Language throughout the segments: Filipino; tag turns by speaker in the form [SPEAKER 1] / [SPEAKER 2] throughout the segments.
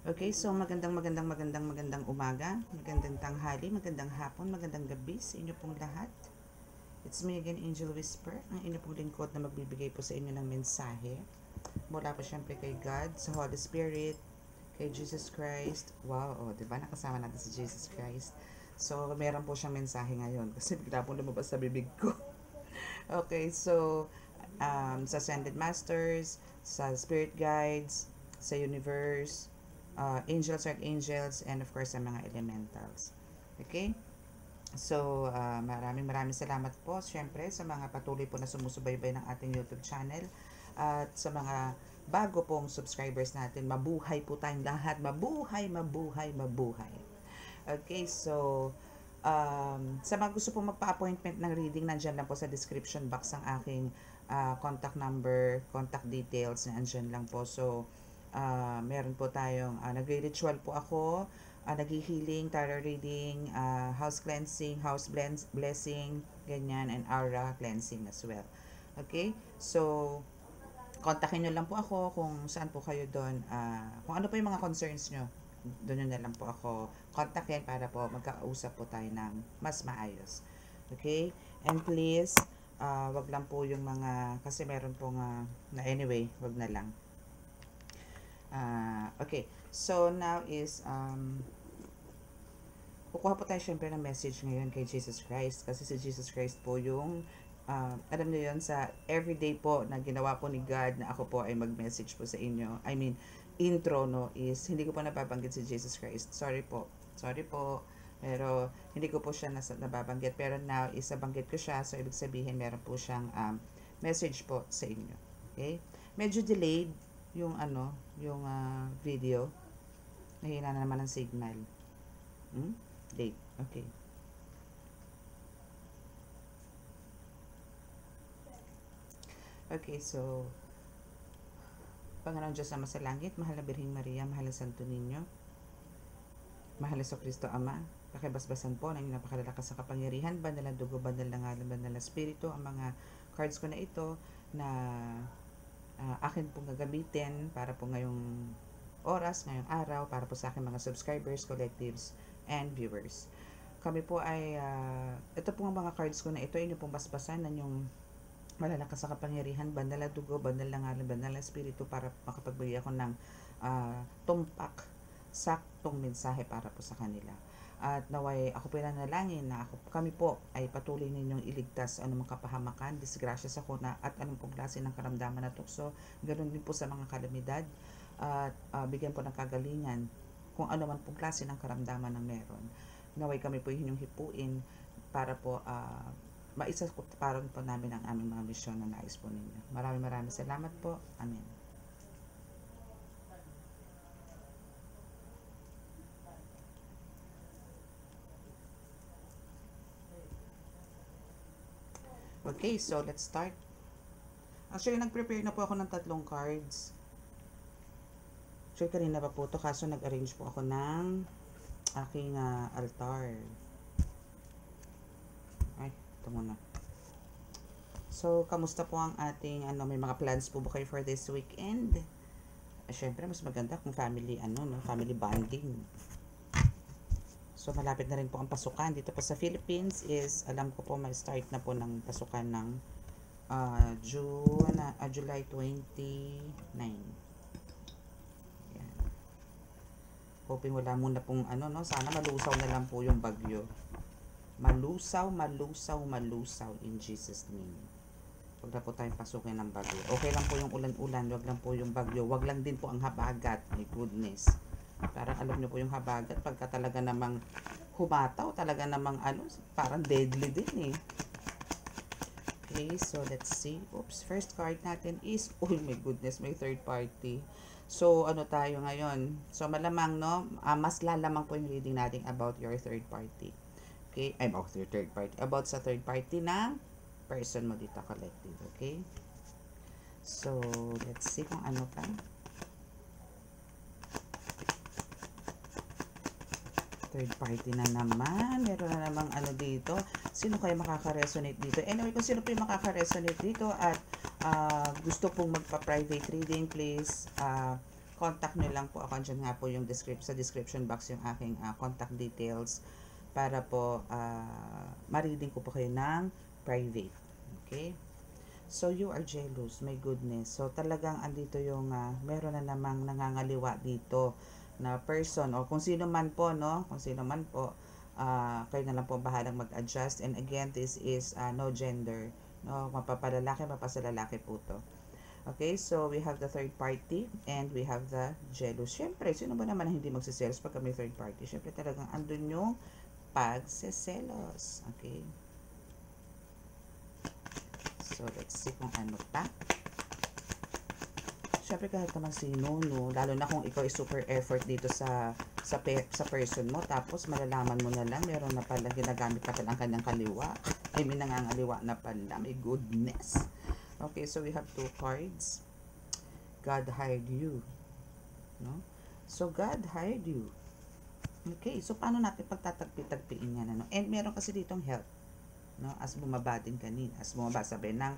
[SPEAKER 1] Okay, so magandang umaga, magandang tanghali, magandang hapon, magandang gabi sa inyo pong lahat. It's me again, Angel Whisper, ang inyo pong lingkod na magbibigay po sa inyo ng mensahe. Mula po syempre kay God, sa Holy Spirit, kay Jesus Christ. Wow, oh, diba? Nakasama natin si Jesus Christ. So, meron po siyang mensahe ngayon kasi bigla pong lumabas sa bibig ko. Okay, so, sa Ascended Masters, sa Spirit Guides, sa Universe, angels, archangels, and of course sa mga elementals. Okay? So, maraming salamat po syempre sa mga patuloy po na sumusubaybay ng ating YouTube channel at sa mga bago pong subscribers natin. Mabuhay po tayong lahat. Mabuhay, mabuhay, mabuhay. Okay, so sa mga gusto pong magpa-appointment ng reading, nandyan lang po sa description box ang aking contact number, contact details, nandyan lang po. So, meron po tayong nagre-ritual po ako, naghi-healing, tarot reading, house cleansing, house blessing, ganyan, and aura cleansing as well. Okay? So, kontakin nyo lang po ako kung saan po kayo doon. Kung ano po yung mga concerns nyo, doon na lang po ako kontakin para po magkausap po tayo ng mas maayos. Okay? And please, wag lang po yung mga, kasi meron pong, na anyway, wag na lang. Okay. So, now is, kukuha po tayo syempre ng message ngayon kay Jesus Christ. Kasi si Jesus Christ po yung, alam niyo yun, sa everyday po na ginawa po ni God na ako po ay mag-message po sa inyo. I mean, intro, no, is, hindi ko po nababanggit si Jesus Christ. Sorry po. Pero, hindi ko po siya nababanggit. Pero now, is nabanggit ko siya. So, ibig sabihin, meron po siyang message po sa inyo. Okay? Medyo delayed yung yung video. Nahina na naman ang signal. Late. Okay. Okay, so Panginoon Diyos na sa langit, mahal na Birheng Maria, mahal na Santo Niño, mahal na Kristo Ama, pakibasbasan po ng napakalalakas sa kapangyarihan, banal na dugo, banal na ngalan, banal na spirito, ang mga cards ko na ito na akin pong gagamitin para po ngayong oras, ngayong araw, para po sa aking mga subscribers, collectives, and viewers. Kami po ay, ito pong mga cards ko na ito, inyo pong basbasan ng yung malalakas sa kapangyarihan, banal na dugo, banal na ngalan, banal na spirito, para makapagbigay ako ng tumpak, saktong mensahe para po sa kanila. At naway ako po nanalangin na kami po ay patuloy ninyong iligtas anumang kapahamakan, disgrasya sa kuna at anong pong klase ng karamdaman na tukso. Ganoon din po sa mga kalamidad at bigyan po ng kagalingan kung ano man pong klase ng karamdaman na meron. Naway kami po inyong hipuin para po maisasakutaparan po namin ang aming mga misyon na nais po ninyo. Maraming salamat po. Amen. Okay, so let's start. Actually, nag-prepare na po ako ng 3 cards. Actually, kanina pa po ito, kaso nag-arrange po ako ng aking altar. Ay, ito muna. So, kamusta po ang ating, may mga plans po ba kayo for this weekend? Syempre, mas maganda kung family, family bonding. So, malapit na rin po ang pasukan. Dito po sa Philippines is, alam ko po, may start na po ng pasukan ng July 29. Yan. Hoping wala muna pong sana malusaw na lang po yung bagyo. Malusaw in Jesus name. Huwag na po tayong pasukin ng bagyo. Okay lang po yung ulan-ulan, wag lang po yung bagyo. Wag lang din po ang habagat. My goodness. Parang alam nyo po yung habagat, pagka talaga namang humataw, talaga namang parang deadly din eh. Okay, so let's see. Oops, first card natin is, oh my goodness, may third party. So, tayo ngayon? So, malamang, mas lalamang po yung reading natin about your third party. Okay, about your third party. About sa third party ng person mo dito, collective. Okay? So, let's see kung ano pa. Third party na naman. Meron na namang dito. Sino kaya makaka-resonate dito? Anyway, kung sino po yung makaka-resonate dito at gusto pong magpa-private reading, please contact nyo lang po ako. Andyan nga po yung sa description box yung aking contact details para po ma-reading ko po kayo ng private. Okay? So, you are jealous. My goodness. So, talagang andito yung meron na namang nangangaliwa dito na person o kung sino man po, no? Kung sino man po, kayo na lang po bahalang mag-adjust. And again, this is no gender. No? Mapapalalaki, mapasalalaki po to. Okay, so we have the third party and we have the jealous. Siyempre, sino ba naman ang hindi magsiselos pagka may third party? Siyempre, talagang andun yung pagsiselos. Okay. So, let's see kung ano pa. Siyempre, kahit naman sino, no? Lalo na kung ikaw is super effort dito sa person mo, tapos malalaman mo na lang, meron na pala, ginagamit na pala ang kanyang kaliwa. I mean, nangangaliwa na pala. My goodness. Okay, so we have two cards. God hired you. No? So, God hired you. Okay, so paano natin pagtatagpi-tagpiin yan? Ano? And meron kasi ditong help. No? As bumaba din kanina. As bumaba sabi ng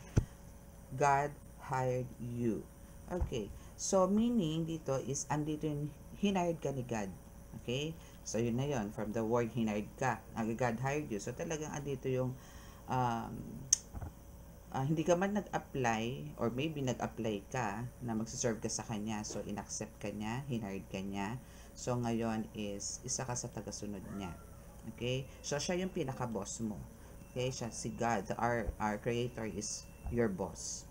[SPEAKER 1] God hired you. Okay, so meaning dito is andito yung hinired ka ni God. Okay, so yun na yun. From the word hinired ka. God hired you. So talagang andito yung hindi ka man nag-apply or maybe nag-apply ka na magsiserve ka sa kanya. So, in-accept ka niya, hinired ka niya. So, ngayon is isa ka sa tagasunod niya. Okay? So, siya yung pinaka-boss mo. Okay? Siya, si God, our creator is your boss.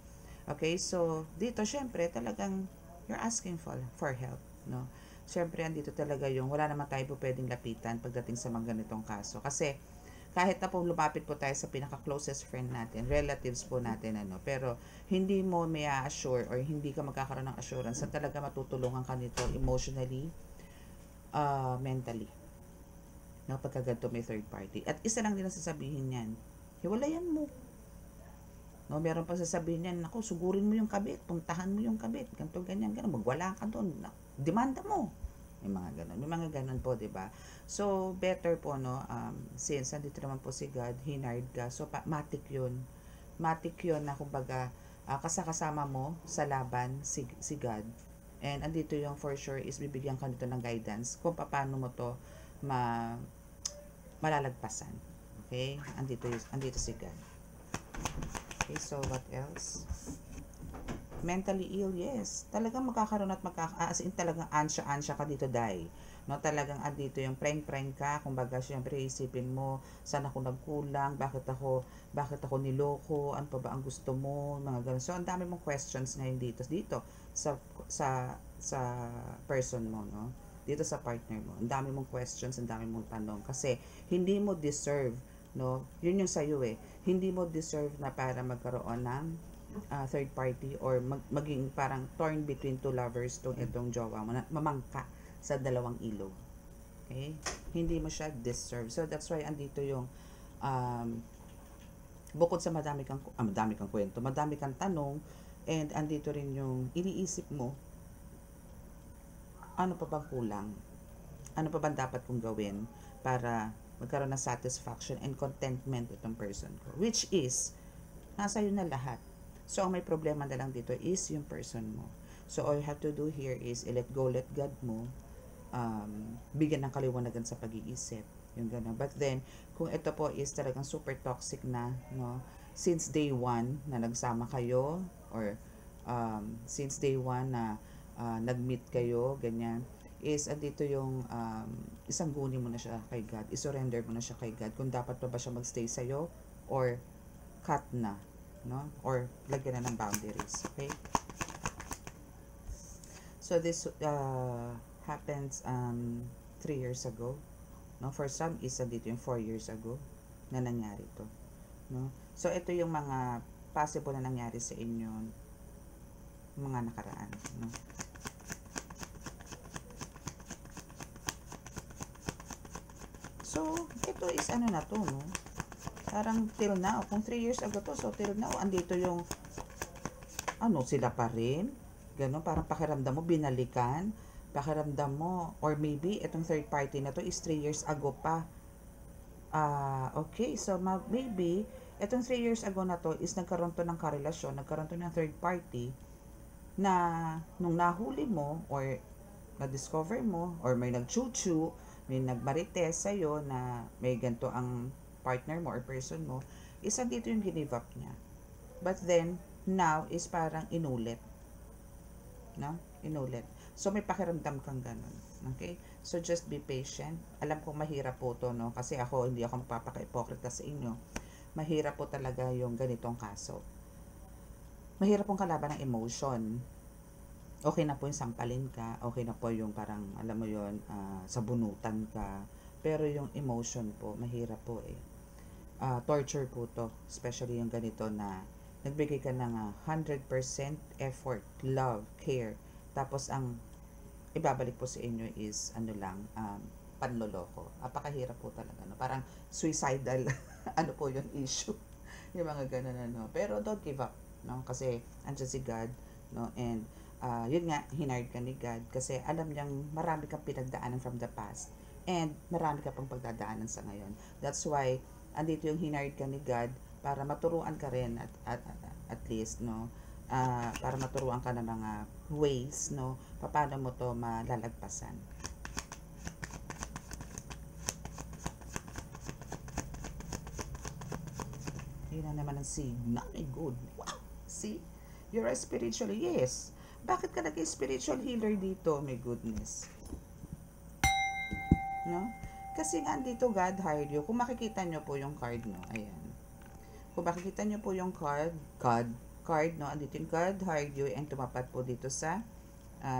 [SPEAKER 1] Okay? So, dito, syempre, talagang you're asking for help. No? Syempre, andito talaga yung wala naman tayo po pwedeng lapitan pagdating sa mga ganitong kaso. Kasi, kahit na po lumapit po tayo sa pinaka-closest friend natin, relatives po natin, pero hindi mo may assure or hindi ka magkakaroon ng assurance na talaga matutulungan ka nito emotionally, mentally. No, pagka ganito may third party. At isa lang din ang sasabihin niyan, hiwalayan mo. No, meron pa sasabihin niyan, naku, sugurin mo yung kabit, puntahan mo yung kabit, ganito, ganyan, magwala ka doon, demanda mo. May mga ganun po, 'di ba? So better po, no, since nandito naman po si God, hinired ka, so matik 'yun na kumbaga kasama mo sa laban si God, and andito yung for sure is bibigyan ka nito ng guidance kung paano mo to malalagpasan. Okay, andito si God. Okay, so what else? Mentally ill, yes. Talagang magkakaroon at as in talagang ansya ka dito, dai. No, talagang andito yung prank ka. Kumbaga, syempre, isipin mo, saan ako nagkulang, bakit ako niloko, ano pa ba ang gusto mo, mga ganun. So, ang dami mong questions ngayon dito sa person mo, no? Dito sa partner mo. Ang dami mong questions, ang dami mong tanong. Kasi, hindi mo deserve, no? Yun yung sa'yo eh. Hindi mo deserve na para magkaroon ng third party or maging parang torn between two lovers itong jowa mo, mamangka sa dalawang ilog. Okay? Hindi mo siya deserve. So, that's why andito yung bukod sa madami kang kwento, madami kang tanong, and andito rin yung iniisip mo, ano pa bang kulang? Ano pa bang dapat kong gawin para magkaroon ng satisfaction and contentment itong person ko? Which is, nasa yun na lahat. So, ang may problema na lang dito is yung person mo. So, all you have to do here is let God mo, bigyan ng kaliwanagan sa pag-iisip. Yung gano'n. But then, kung ito po is talagang super toxic na, no, since day one na nagsama kayo, or since day one na nag-meet kayo, ganyan, is andito yung isang guni mo na siya kay God, isurrender mo na siya kay God, kung dapat pa ba siya magstay sa'yo, or cut na, no? Or lagyan na ng boundaries. Okay? So this happens 3 years ago, no? For some is dito yung 4 years ago na nangyari to, no? So ito yung mga possible na nangyari sa inyo mga nakaraan, no? So ito is ano na to, no? Parang till now, kung 3 years ago to, so till now, andito yung, sila pa rin. Gano'n, parang pakiramdam mo, binalikan. Pakiramdam mo, or maybe, itong third party na to is 3 years ago pa. Okay, so maybe, itong 3 years ago na to is nagkaroon to ng karelasyon, nagkaroon to ng third party. na nung nahuli mo or na-discover mo or may nag-chuchu, may nagmarites sa'yo na may ganito ang partner mo or person mo, isa dito yung give up niya. But then, now is parang inulit. No? Inulit. So, may pakiramdam kang ganun. Okay? So, just be patient. Alam kong mahirap po to, no? Kasi ako, hindi ako magpapaka-hypocrite sa inyo. Mahirap po talaga yung ganitong kaso. Mahirap pong kalaban ng emotion. Okay na po yung sampalin ka. Okay na po yung parang, alam mo yon sabunutan ka. Pero yung emotion po, mahirap po eh. Torture po to. Especially yung ganito na nagbigay ka ng 100% effort, love, care. Tapos ang ibabalik po sa inyo is ano lang, panloloko. Napakahirap po talaga. No? Parang suicidal ano po yung issue. Yung mga ganun ano. Pero don't give up. No? Kasi andyan si God. No? And yun nga, hinard ka ni God. Kasi alam niyang marami kang pinagdaanan from the past. And marami ka pang pagdadaanan sa ngayon. That's why andito yung hinard ka ni God para maturuan ka rin at least no para maturuan ka ng mga ways no paano mo to malalagpasan. Yun na naman ang signal. My good. Wow! See? You're a spiritual. Yes. Bakit ka naging spiritual healer dito? My goodness. No? Kasi nga dito God hired you. Kung makikita nyo po yung card no. Ayan. Kung makikita nyo po yung card, no, andito yung God hired you and tumapat po dito sa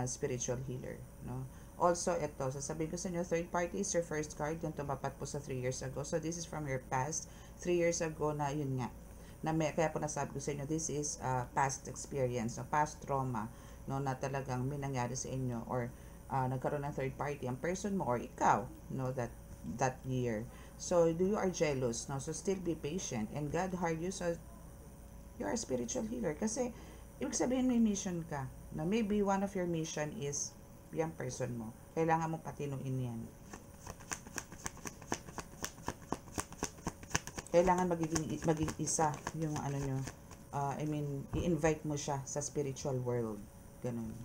[SPEAKER 1] spiritual healer, no. Also, ito, sasabihin ko sa inyo, third party is your first card, yung tumapat po sa 3 years ago. So, this is from your past, 3 years ago na, yun nga, na kaya po nasabi ko sa inyo, this is past experience, no, past trauma, no, na talagang may nangyari sa inyo, or nagkaroon ng third party, ang person mo, or ikaw, no, that year. So, you are jealous, no, so still be patient, and God hired you, so you are a spiritual healer, kasi, ibig sabihin may mission ka, na maybe one of your mission is yung person mo. Kailangan mo patinuin yan. Kailangan maging isa yung ano nyo. I mean, i-invite mo siya sa spiritual world. Ganun.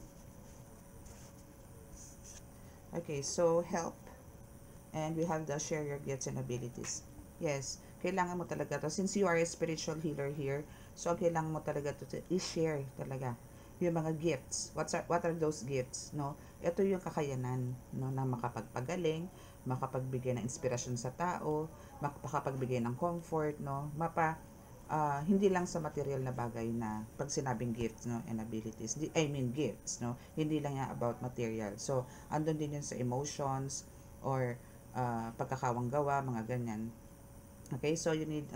[SPEAKER 1] Okay, so help. And we have the share your gifts and abilities. Yes, kailangan mo talaga to. Since you are a spiritual healer here, so kailangan mo talaga to i-share talaga yung mga gifts. What are those gifts, no? Ito yung kakayanan, no, na makapagpagaling, makapagbigay ng inspirasyon sa tao, makapagbigay ng comfort, no, hindi lang sa material na bagay na pag sinabing gifts, no, and abilities. I mean gifts, no, hindi lang yan about material. So, andun din yun sa emotions or pagkakawang gawa, mga ganyan. Okay, so you need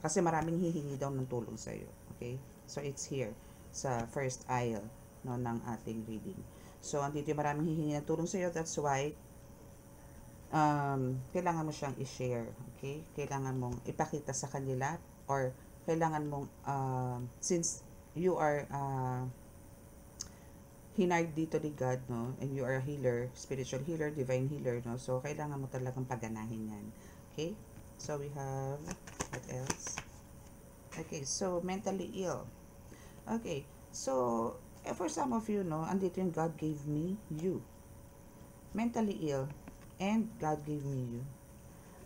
[SPEAKER 1] kasi maraming hihingi daw ng tulong sa iyo. Okay, so it's here sa first aisle, no, ng ating reading. So, andito yung maraming hihingi ng tulong sa iyo. That's why, kailangan mo siyang i-share. Okay? Kailangan mong ipakita sa kanila or kailangan mong, since you are hinard dito ni God, no, and you are a healer, spiritual healer, divine healer, no, so kailangan mo talagang paganahin yan. Okay? So, we have, what else? Okay, so, mentally ill. Okay, so, for some of you, no, andito yung God gave me you. Mentally ill, and God gave me you.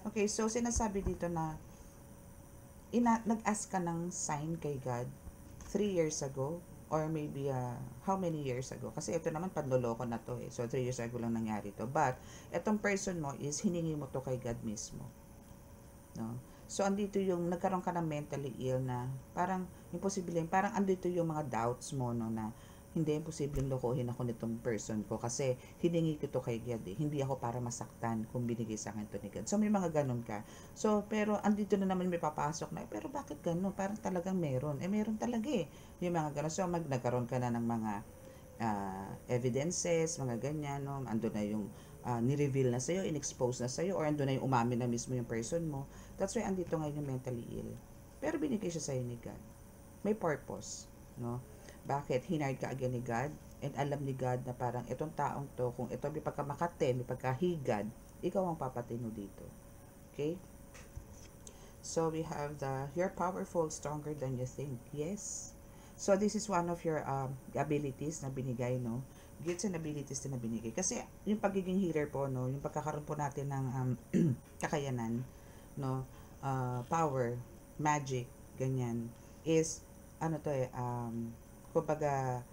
[SPEAKER 1] Okay, so, sinasabi dito na, nag-ask ka ng sign kay God 3 years ago, or maybe, how many years ago? Kasi ito naman, panloloko na to eh. So, 3 years ago lang nangyari to. But, itong person mo is, hiningi mo to kay God mismo. No? So, andito yung, nagkaroon ka ng mentally ill na, parang, imposible, parang andito yung mga doubts mo, no, na, hindi imposibleng lokohin ako nitong person ko kasi hiningi ko to kay God eh. Hindi ako para masaktan kung binigay sa akin to ni God. So, may mga ganun ka. So, pero andito na naman may papasok na, pero bakit ganun? Parang talagang meron. Meron talaga eh. Yung mga ganun. So, nagkaroon ka na ng mga evidences, mga ganyan, no? Ando na yung ni-reveal na sa'yo, in-expose na sa'yo, or ando na yung umamin na mismo yung person mo. That's why andito ngayon yung mentally ill. Pero binigay siya sa'yo ni God. May purpose, no? Bakit? Hinard ka again ni God, and alam ni God na parang itong taong to, kung ito may pagkamakate, may pagkahigad, ikaw ang papatino dito. Okay? So, we have you're powerful, stronger than you think. Yes. So, this is one of your abilities na binigay, no? Gifts and abilities na binigay. Kasi, yung pagiging healer po, no? Yung pagkakaroon po natin ng kakayanan, no? Power, magic, ganyan, is, ano to kumbaga,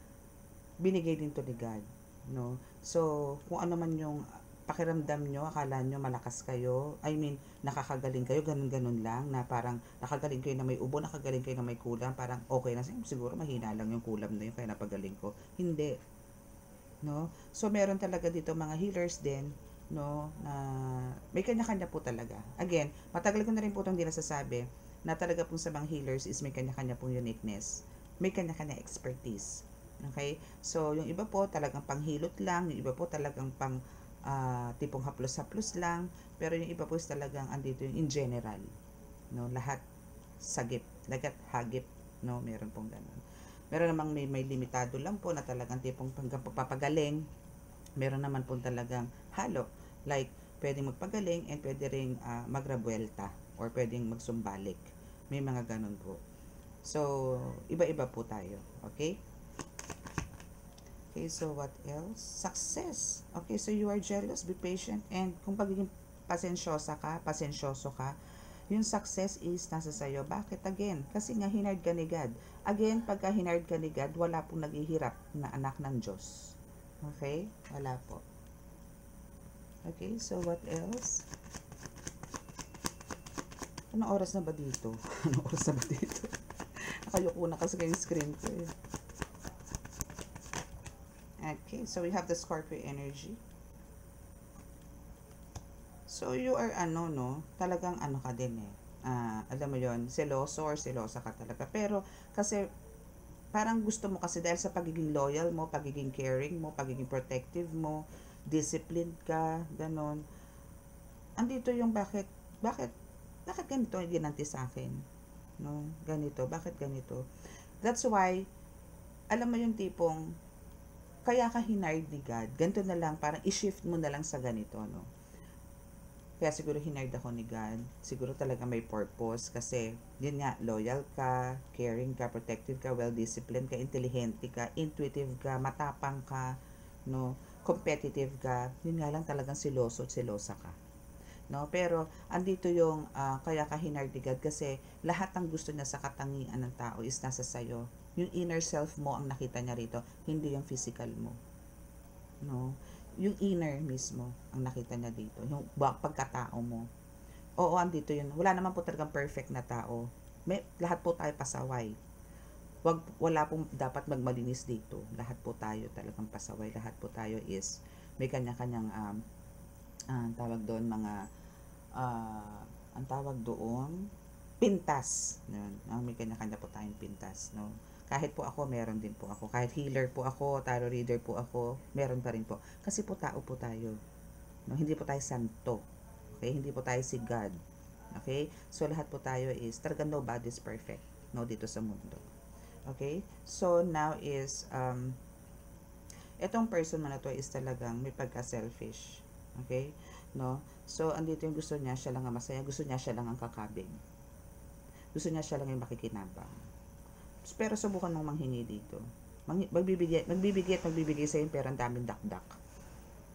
[SPEAKER 1] binigay din to ni God, no? So, kung ano man yung pakiramdam nyo, akala nyo malakas kayo, I mean, nakakagaling kayo, ganun-ganun lang, na parang nakagaling kayo na may ubo, nakagaling kayo na may kulam, parang okay na, siguro mahina lang yung kulam na yun, kaya napagaling ko. Hindi, no? So, meron talaga dito mga healers din, no, na may kanya-kanya po talaga. Again, matagal ko na rin po itong di nasasabi, na talaga po sa mga healers is may kanya-kanya pong uniqueness, may kanya-kanya expertise. Okay? So, yung iba po talagang panghilot lang, yung iba po talagang pang tipong haplos-haplos lang, pero yung iba po is talagang andito yung in general, no, lahat sagip, lagat hagip, no, meron pong ganun. Meron namang may limitado lang po na talagang tipong pagpapagaling, meron naman po talagang halo, like pwedeng magpagaling and pwede ring magrabuelta or pwedeng magsumbalik, may mga ganun po. So, iba-iba po tayo, okay? Okay, so what else? Success. Okay, so you are jealous, be patient, and kung pagiging pasensyoso ka, yung success is nasa sayo. Bakit? Again, kasi nga hinard ka ni God. Again, pagka hinard ka ni God, wala pong naghihirap na anak ng Diyos. Okay? Wala po. Okay, so what else? Anong oras na ba dito? Anong oras na ba dito? Nakayuko na kasi yung screen ko eh. Okay, so we have the Scorpio energy. So you are no, talagang ano ka din eh. Alam mo yon, seloso or selosa ka talaga. Pero kasi parang gusto mo kasi dahil sa pagiging loyal mo, pagiging caring mo, pagiging protective mo, disciplined ka, ganon. Andito yung bakit ganito yung ginanti sa akin? No, ganito, bakit ganito? That's why, alam mo yung tipong, kaya ka hinard ni God, ganito na lang, parang i-shift mo na lang sa ganito, no? Kaya siguro hinard ako ni God, siguro talaga may purpose, kasi, yun nga, loyal ka, caring ka, protective ka, well-disciplined ka, intelligente ka, intuitive ka, matapang ka, no? Competitive ka, yun nga lang talagang siloso at silosa ka. No, pero andito yung kaya ka hinard ni God kasi lahat ng gusto niya sa katangian ng tao is nasa sayo. Yung inner self mo ang nakita niya rito, hindi yung physical mo. No? Yung inner mismo ang nakita niya dito, yung pagkatao mo. Oo, andito yun. Wala naman po talagang perfect na tao. Lahat po tayo pasaway. Wala pong dapat magmalinis dito. Lahat po tayo talagang pasaway. Lahat po tayo is may kanya-kanyang tawag doon ang tawag doon pintas. May kanya-kanya po tayong pintas, no? Kahit po ako, meron din po ako. Kahit healer po ako, tarot reader po ako, meron pa rin po. Kasi po tao po tayo. No? Hindi po tayo santo. Okay? Hindi po tayo si God. Okay? So, lahat po tayo is, talagang nobody's perfect, no? Dito sa mundo. Okay? So, now is, etong person man na to is talagang may pagka-selfish. Okay? No? So, andito yung gusto niya, siya lang ang masaya. Gusto niya, siya lang ang kakabig. Gusto niya, siya lang yung makikinabang. Pero subukan mong manghingi dito. Magbibigay sa'yo pero ang daming dakdak.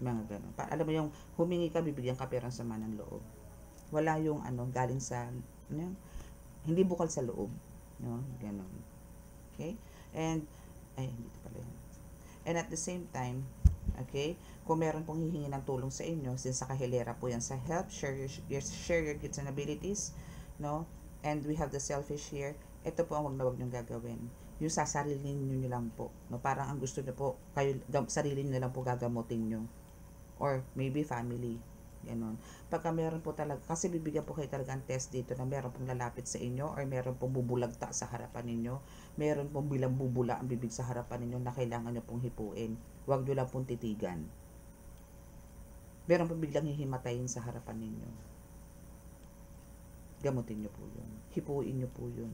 [SPEAKER 1] Mga ganun. Alam mo yung humingi ka, bibigyan ka pero ang sama ng loob. Wala yung galing sa, hindi bukal sa loob. No? Ganun. Okay? And, hindi pala yun. And at the same time, okay, kung meron pong hihingi ng tulong sa inyo, since sa kahilera po yan sa help, share your gifts and abilities, no? And we have the selfish here. Ito po ang wag na wag niyong gagawin. Yung sasarilin niyo lang po, no? Parang ang gusto niyo po, kayo, sarili niyo lang po gagamutin niyo. Or maybe family. Ganon. Pagka meron po talaga, kasi bibigyan po kayo talaga ang test dito na meron pong lalapit sa inyo or meron pong bubulagta sa harapan ninyo. Meron pong bilang bubula ang bibig sa harapan ninyo na kailangan nyo pong hipuin. Huwag nyo lang pong titigan. Meron pong biglang hihimatayin sa harapan ninyo. Gamutin nyo po yun. Hipuin nyo po yun.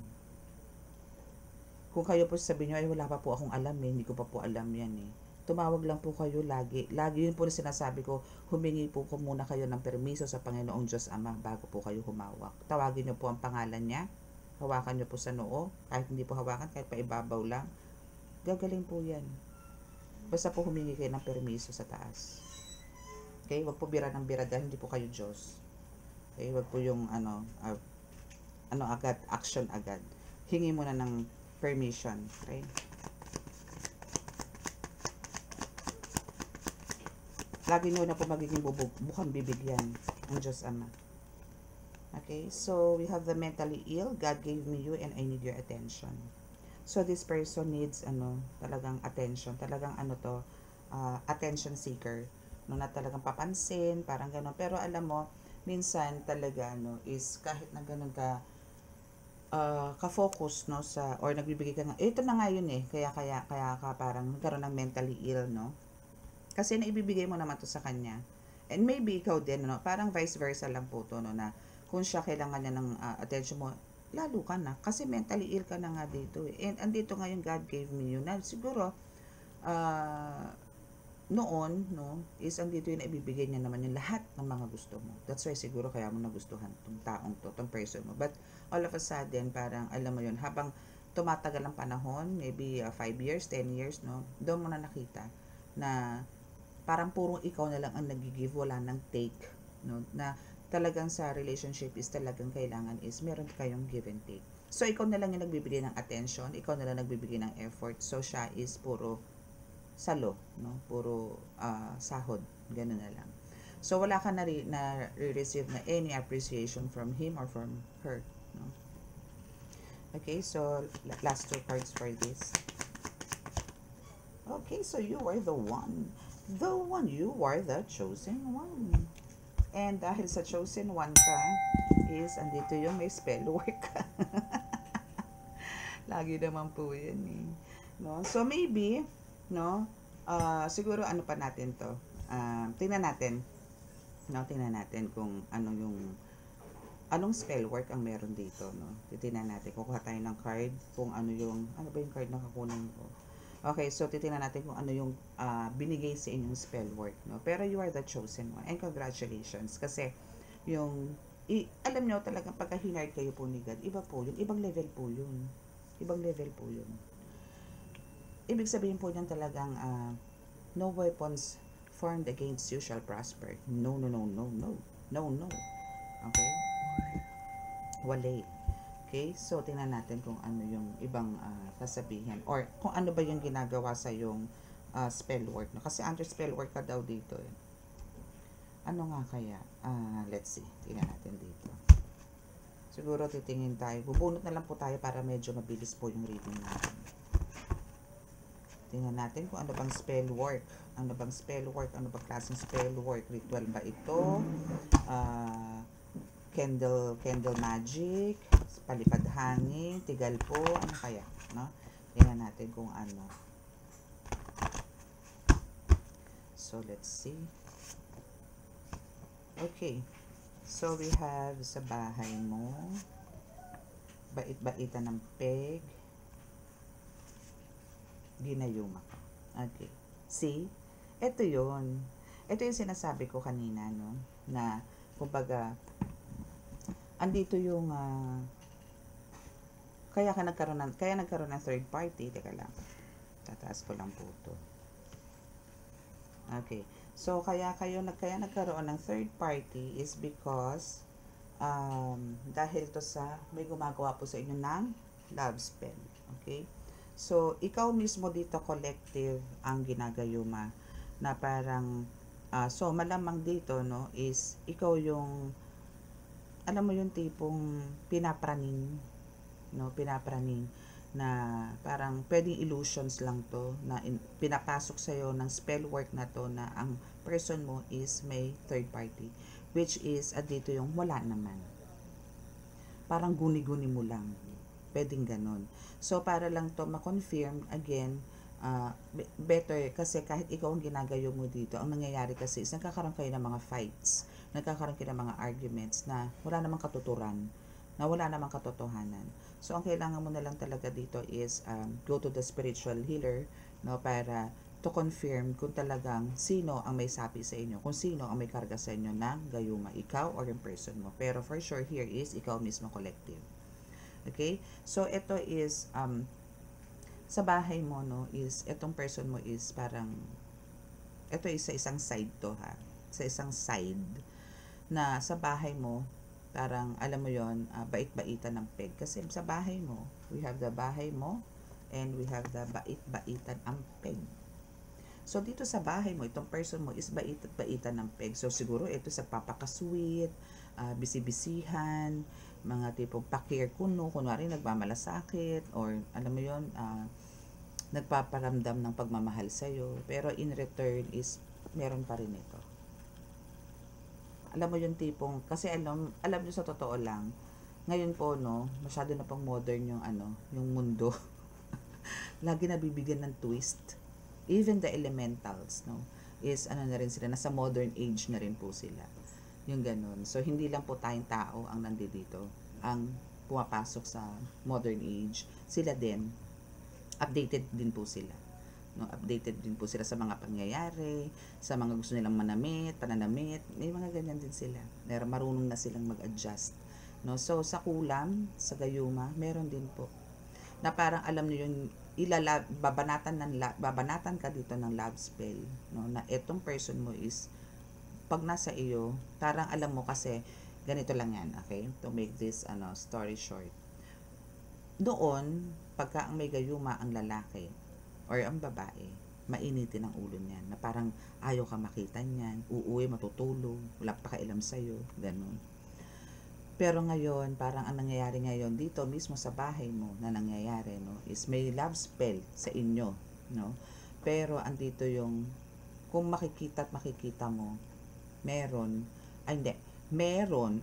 [SPEAKER 1] Kung kayo po sabihin nyo, ay wala pa po akong alam eh, hindi ko pa po alam yan eh. Tumawag lang po kayo lagi. Lagi yun po na sinasabi ko, humingi po ko muna kayo ng permiso sa Panginoong Diyos Ama bago po kayo humawak. Tawagin nyo po ang pangalan niya. hawakan nyo po sa noo, kahit hindi po hawakan, kahit paibabaw lang, gagaling po yan. Basta po humingi kayo ng permiso sa taas. Okay, wag po bira ng bira dahil hindi po kayo Diyos. Okay, wag po yung agad, action agad. Hingi muna ng permission. Okay? Lagi nyo na po magiging bukang bibig yan ang Diyos Ama. Okay, so we have the mentally ill. God gave me you and I need your attention. So this person needs talagang attention, talagang attention seeker, na talagang papansin, parang gano'n. Pero alam mo, minsan talaga is kahit na gano'n ka ka-focus sa or nagbibigay ka ito na nga yun kaya ka parang nagkaroon ng mentally ill, kasi naibibigay mo naman to sa kanya, and maybe ikaw din, parang vice versa lang po to, na kung siya kailangan niya ng attention mo, lalo ka na kasi mentally ill ka na nga dito and andito nga yung God gave me you na siguro noon, is andito yung ibibigay niya naman yung lahat ng mga gusto mo. That's why siguro kaya mo nagustuhan tong taong to, tong person mo. But all of a sudden, parang alam mo yun, habang tumatagal ang panahon, maybe 5 years, 10 years, doon mo na nakita na parang puro ikaw na lang ang nag-give, wala nang take, na talagang sa relationship is talagang kailangan is meron kayong give and take. So ikaw na lang yung nagbibigay ng attention, ikaw na lang nagbibigay ng effort. So siya is puro salo, puro sahod, gano'n na lang. So wala ka na receive na any appreciation from him or from her, Okay, so last 2 cards for this. Okay, so you are the one, you are the chosen one. And dahil sa chosen one ka, is andito yung may spell work. Lagi naman po yan So maybe, siguro pa natin to. Tingnan natin. Tingnan natin kung anong spell work ang meron dito, Titingnan natin. Kukuha tayo ng card kung ano ba yung card na kakunin ko. Okay, so titingnan natin kung ano yung binigay sa inyong spell work, Pero you are the chosen one. And congratulations kasi alam nyo talagang pagka-hinard kayo po ni God, iba po yun, ibang level po yun. Ibang level po yun. Ibig sabihin po niyan talagang no weapons formed against you shall prosper. No. Okay? Wala. Okay? So, tingnan natin kung ano yung ibang kasabihan or kung ano ba yung ginagawa sa yung spell work. Kasi under spell work ka daw dito. Ano nga kaya? Let's see. Tingnan natin dito. Siguro titingin tayo. Bubunot na lang po tayo para medyo mabilis po yung reading natin. Tingnan natin kung ano bang spell work. Ano bang spell work? Ano bang klaseng spell work? Ritual ba ito? Candle magic, palipad hangin, tigal po, ano kaya, Tingnan natin kung ano. So, let's see. Okay. So, we have sa bahay mo, bait-baitan ng peg, ginayuma ka. Okay. See? Ito yun. Ito yung sinasabi ko kanina, na, kumbaga, andito yung kaya nagkaroon ng third party. Teka lang, tataas ko lang po to. Okay, so kaya nagkaroon ng third party is because dahil to sa may gumagawa po sa inyo ng love spell. Okay, so ikaw mismo dito collective ang ginagayuma na parang so malamang dito is ikaw yung alam mo yung tipong pinapraning na parang pwedeng illusions lang to na pinapasok sa'yo ng spell work na to na ang person mo is may third party, which is dito yung wala naman, parang guni-guni mo lang, pwedeng ganon. So para lang to ma-confirm again, better kasi kahit ikaw ang ginagayo mo dito, ang nangyayari kasi is nagkakaroon kayo ng mga fights, nagkakaroon kayo ng mga arguments na wala namang katuturan, na wala namang katotohanan. So ang kailangan mo na lang talaga dito is go to the spiritual healer, para to confirm kung talagang sino ang may sapi sa inyo, kung sino ang may karga sa inyo ng gayuma, ikaw or yung person mo. Pero for sure here is ikaw mismo collective. Okay? So, ito is, sa bahay mo, no, is, itong person mo is parang, ito is sa isang side to, ha? Sa isang side, na sa bahay mo, parang, alam mo yon, bait-baitan ng peg. Kasi sa bahay mo, we have the bahay mo, and we have the bait-baitan ang peg. So, dito sa bahay mo, itong person mo is bait at baitan ng peg. So, siguro ito sa papakasweet, bisibisihan, mga tipong pakir kuno, kunwari nagmamalasakit, or alam mo yon, nagpaparamdam ng pagmamahal sa'yo. Pero in return is, meron pa rin ito. Alam mo yung tipong, kasi alam nyo sa totoo lang, ngayon po, no, masyado na pang modern yung yung mundo. Lagi nabibigyan ng twist. Even the elementals, no, is na rin sila, nasa modern age na rin po sila. Yung ganun. So, hindi lang po tayong tao ang nandito, ang pumapasok sa modern age. Sila din, updated din po sila. No, updated din po sila sa mga pangyayari, sa mga gusto nilang pananamit, may mga ganyan din sila. Marunong na silang mag-adjust. No, so, sa kulam, sa gayuma, meron din po. Na parang alam niyo yung babanatan ka dito ng love spell, no, na etong person mo is pag nasa iyo, parang alam mo kasi ganito lang yan, okay, to make this story short. Doon pagka ang may gayuma ang lalaki or ang babae, mainitin ang ulo niyan, na parang ayaw ka makita niyan, uuwi matutulog, wala pa kailam sa'yo, ganun. Pero ngayon, parang ang nangyayari ngayon dito mismo sa bahay mo na nangyayari, no, is may love spell sa inyo, no? Pero andito yung, kung makikita mo, meron,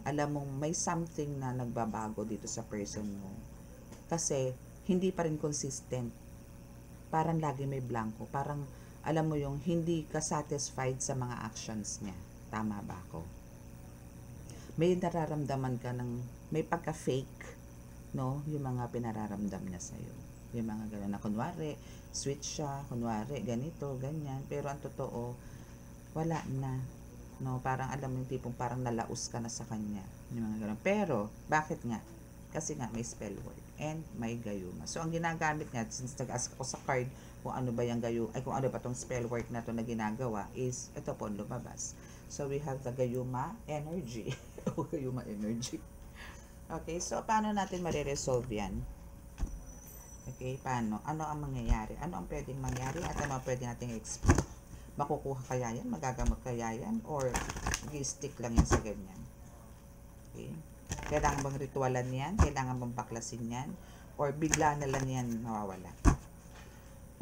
[SPEAKER 1] alam mong may something na nagbabago dito sa person mo. Kasi, hindi pa rin consistent. Parang lagi may blanco. Parang, alam mo yung, hindi ka satisfied sa mga actions niya. Tama ba ako? May nararamdaman ka may pagka-fake, no? Yung mga pinararamdam niya sa'yo. Yung mga gano'n na, kunwari, sweet siya, kunwari, ganito, ganyan. Pero ang totoo, wala na. No? Parang alam mo yung tipong parang nalaos ka na sa kanya. Yung mga gano'n. Pero, bakit nga? Kasi nga, may spell word and may gayuma. So, ang ginagamit nga, since nag-ask ako sa card kung ano ba yung kung ano ba tong spell work na to na ginagawa, is, ito po, lumabas. So, we have the gayuma energy. O gayuma energy. Okay, so, paano natin mariresolve yan? Okay, paano? Ano ang mangyayari? Ano ang pwedeng mangyari at ano ang pwede nating explain? Makukuha kaya yan? Magagamot kaya yan? Or, stick lang yan sa ganyan? Okay. Kailangan bang ritualan yan? Kailangan bang baklasin yan? Or bigla na lang yan mawawala?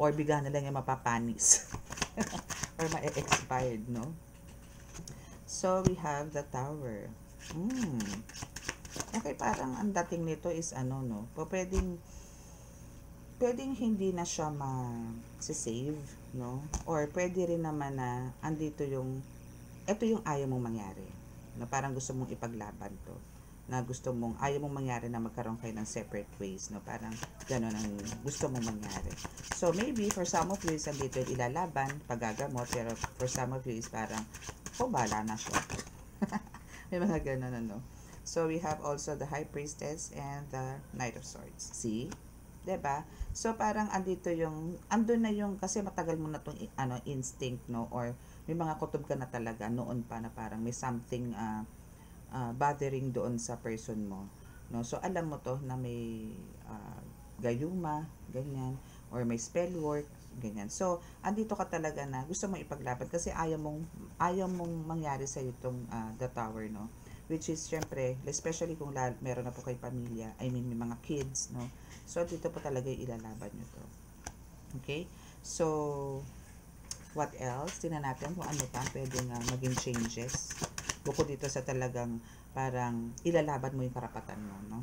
[SPEAKER 1] Or bigla na lang yan mapapanis? Or ma-expired, no? So, we have the Tower. Okay, parang ang dating nito is no? Pwedeng hindi na siya ma-save, no? Or pwede rin naman na andito ito yung ayaw mong mangyari. Na parang gusto mong ipaglaban to. Na ayaw mong mangyari na magkaroon kayo ng separate ways, no? Parang gano'n ang gusto mong mangyari. So, maybe for some of you is andito yung ilalaban, pagagamot, pero for some of you is parang, bahala na siya. May mga gano'n, So, we have also the High Priestess and the Knight of Swords. See? Diba? So, parang andun na yung, kasi matagal mo na itong instinct, no? Or may mga kutob ka na talaga noon pa na parang may something bothering doon sa person mo, no? So, alam mo to na may gayuma, ganyan, or may spell work, ganyan. So, andito ka talaga na gusto mong ipaglaban kasi ayaw mong mangyari sa itong the Tower, no? Which is, syempre, especially kung meron na po kay pamilya, may mga kids, no? So, dito po talaga ilalaban nyo to. Okay? So, what else? Tingnan natin kung ano pa pwedeng maging changes. Bukod dito sa talagang parang ilalaban mo yung karapatan mo, no?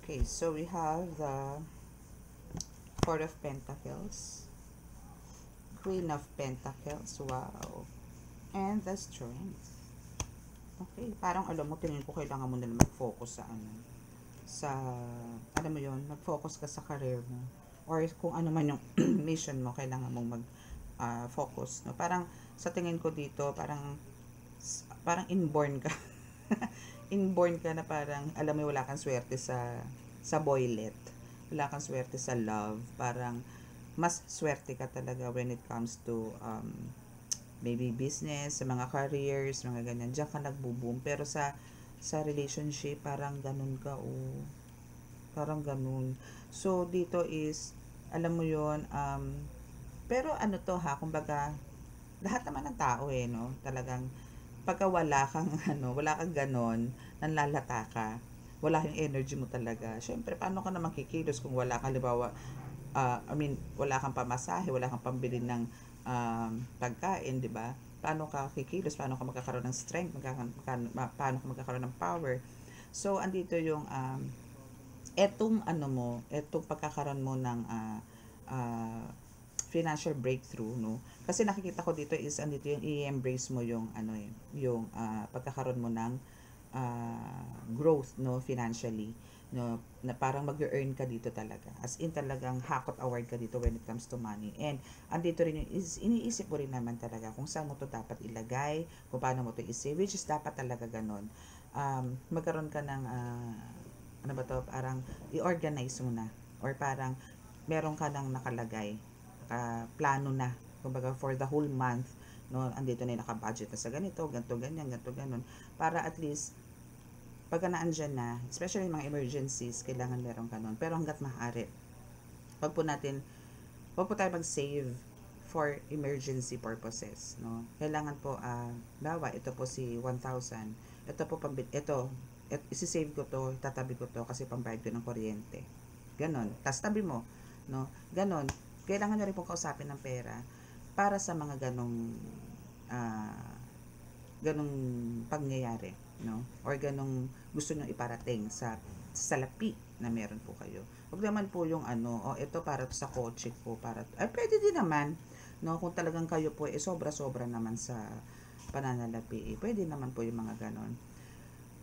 [SPEAKER 1] Okay, so we have the Four of Pentacles, Queen of Pentacles, wow, and the Strength. Okay, parang alam mo, tingin ko kailangan mo na mag-focus sa sa, alam mo yon, mag-focus ka sa career mo. Or kung ano man yung mission mo, kailangan mong mag-focus. No? Parang, sa tingin ko dito, parang inborn ka. Inborn ka na parang, alam mo, wala kang swerte sa boylet. Wala kang swerte sa love. Parang, mas swerte ka talaga when it comes to, maybe business, sa mga careers, mga ganyan. Diyan ka nagbo-boom. Pero sa relationship, parang ganun ka, oh. Parang ganun. So, dito is, alam mo yon, pero ano to ha, kumbaga, lahat naman ng tao no, talagang, pagka wala kang, wala kang ganon, nanlalata ka, wala yung energy mo talaga. Syempre, paano ka naman kikilos kung wala kang, halimbawa, wala kang pamasahe, wala kang pambili ng pagkain, di ba? Paano ka kikilos? Paano ka magkakaroon ng strength? Paano ka magkakaroon ng power? So, andito yung etong pagkakaroon mo ng financial breakthrough, no? Kasi nakikita ko dito is andito yung i-embrace mo yung yung pagkakaroon mo ng growth, no, financially, no, na parang mag-earn ka dito talaga. As in talagang hakot award ka dito when it comes to money. And andito rin yung iniisip mo rin naman talaga kung saan mo to dapat ilagay, kung paano mo to i-save, which is dapat talaga ganon. Magkaroon ka ng ano ba to, parang i-organize mo na, or parang meron ka nang nakalagay, plano na, kumbaga for the whole month, no, andito na yung naka-budget na sa ganito, ganito, ganyan, ganito, ganon, para at least pagka naandyan na, especially mga emergencies, kailangan meron ganon. Pero hanggat maaari, wag po tayo mag-save for emergency purposes, no. Kailangan po, bawa, ito po si 1,000, ito po isi-save ko to, tatabi ko to kasi pambayad ko ng kuryente. Ganon. Tas tabi mo, no? Ganon. Kailangan nyo rin pong kausapin ng pera para sa mga ganong pangyayari, no? Or ganong gusto nyo iparating sa salapi na meron po kayo. Huwag naman po yung ito para to sa kotse ko, pwede din naman, no? Kung talagang kayo po sobra-sobra naman sa pananalapi, pwede naman po yung mga ganon.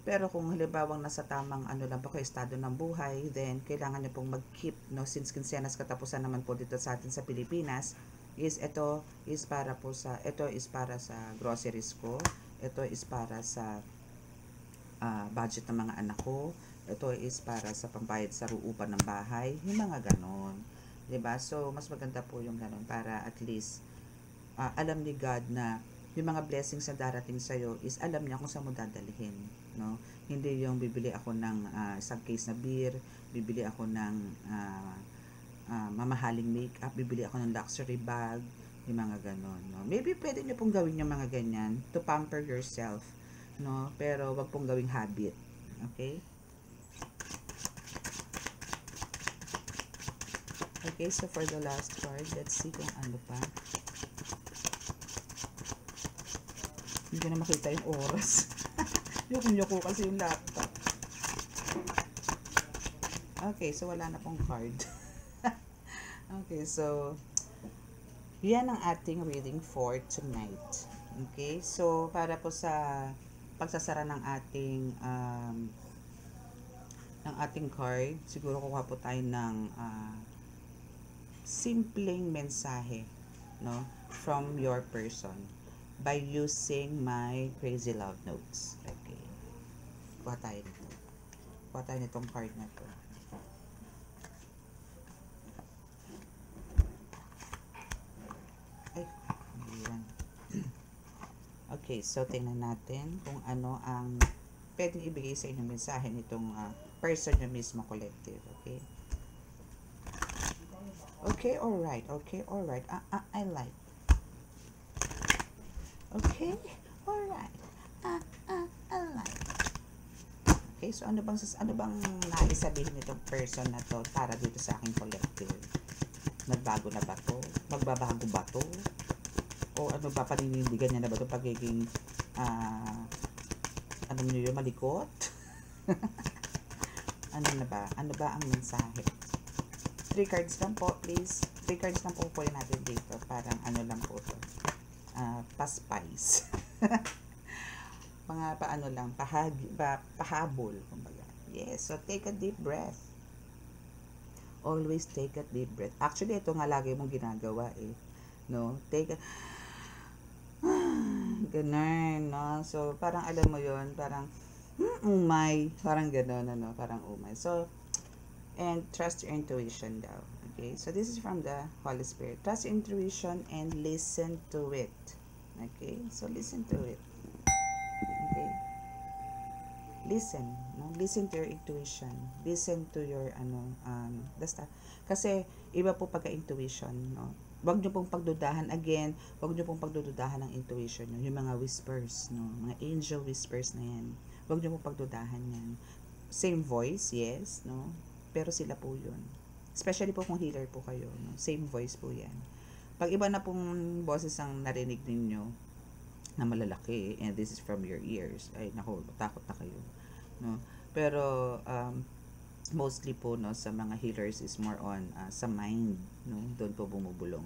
[SPEAKER 1] Pero kung halimbawang nasa tamang lang po kayo, estado ng buhay, then kailangan nyo pong mag-keep, no, since kinsenas katapusan naman po dito sa atin sa Pilipinas, ito is para sa groceries ko, ito is para sa budget ng mga anak ko, ito is para sa pambayad sa upa ng bahay, yung mga ganon. 'Di ba? So, mas maganda po yung ganon para at least alam ni God na yung mga blessings na darating sa'yo is alam niya kung saan mo dadalhin, no? Hindi yung bibili ako ng isang case na beer, bibili ako ng mamahaling makeup, bibili ako ng luxury bag, yung mga ganon, no? Maybe pwede niyo pong gawin yung mga ganyan to pamper yourself, no? Pero wag pong gawing habit, okay? Okay, so for the last card, let's see kung ano pa. Hindi ko na makita yung oras. Yuko kasi yung laptop. Okay, so wala na pong card. Okay, so yan ang ating reading for tonight. Okay, so para po sa pagsasara ng ating card, siguro kuha po tayo ng simpleng mensahe, no, from your person by using my crazy love notes. Okay. Kuha tayo nito. Kuha tayo nitong card na to. Ay, yan. Okay, so tingnan natin kung ano ang pwedeng ibigay sa inyong mensahe nitong person nyo mismo, collective. Okay? Okay, alright. Okay, alright. I like. Okay, alright. I like. Okay, so ano bang nais sabihin nitong person na to para dito sa aking collective? Nagbago na ba to? Magbabago ba to? O ano ba, paninindigan niya na ba to pagiging ano nyo yung malikot? Ano ba ang mensahe? 3 cards lang po, please. 3 cards lang po natin dito. Parang ano lang po to. Paspice. Mga pahabol, kumbaga. Yes, so take a deep breath. Always take a deep breath. Actually, ito nga lagi mong ginagawa eh. No? Take a... Ganun, no? So, parang alam mo yon parang, umay. Parang ganun, ano? Parang umay. So, and trust your intuition daw. Okay? So, this is from the Holy Spirit. Trust your intuition and listen to it. Okay? So, listen to it. Okay? Listen, no? Listen to your intuition. Listen to your basta kasi iba po pagka intuition, no? Wag niyo pong pagdudahan again, wag niyo pong pagdududahan ng intuition niyo, yung mga whispers, no? Mga angel whispers na 'yan. Wag niyo pong pagdudahan 'yan. Same voice, yes, no? Pero sila po 'yun. Especially po kung healer po kayo, no? Same voice po 'yan. Pag iba na pong boses ang narinig ninyo na malalaki and this is from your ears, ay nako, takot na kayo, no? Pero mostly po, no, sa mga healers is more on sa mind, no, doon po bumubulong,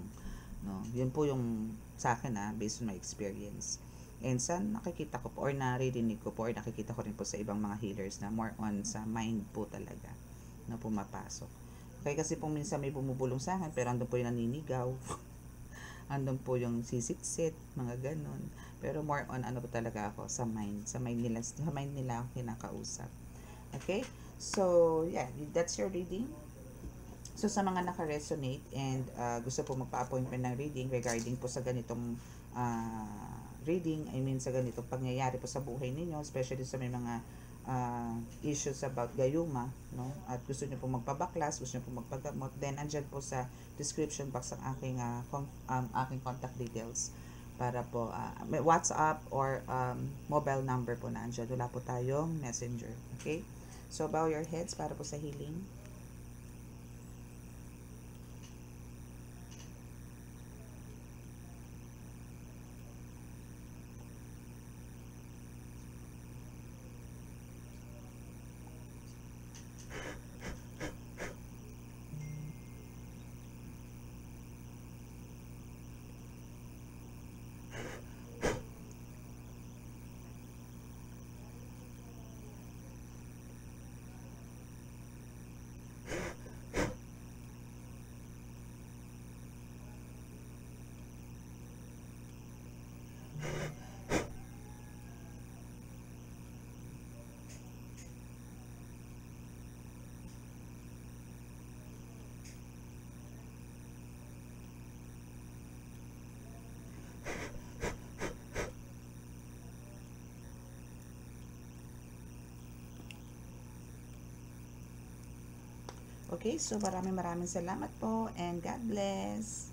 [SPEAKER 1] no. Yun po yung sa akin based on my experience, and sa nakikita ko po or naririnig ko po or nakikita ko rin po sa ibang mga healers na more on sa mind po talaga na pumapasok. Okay, kasi po minsan may bumubulong sa akin pero andun po yung naninigaw andun po yung sisiksit, mga ganon. Pero more on ano po talaga ako sa mind. Sa mind nila ako kinakausap. Okay? So, yeah, that's your reading. So, sa mga naka-resonate and gusto po magpa-appointment ng reading regarding po sa ganitong reading, I mean sa ganitong pangyayari po sa buhay ninyo, especially sa may mga issues about gayuma, no? At gusto niyo po magpabaklas, gusto niyo po magpagamot, then andyan po sa description box ang aking contact details para po may WhatsApp or mobile number po na andyan. Wala po tayong messenger. Okay? So, bow your heads para po sa healing. Okay, so maraming salamat po and God bless.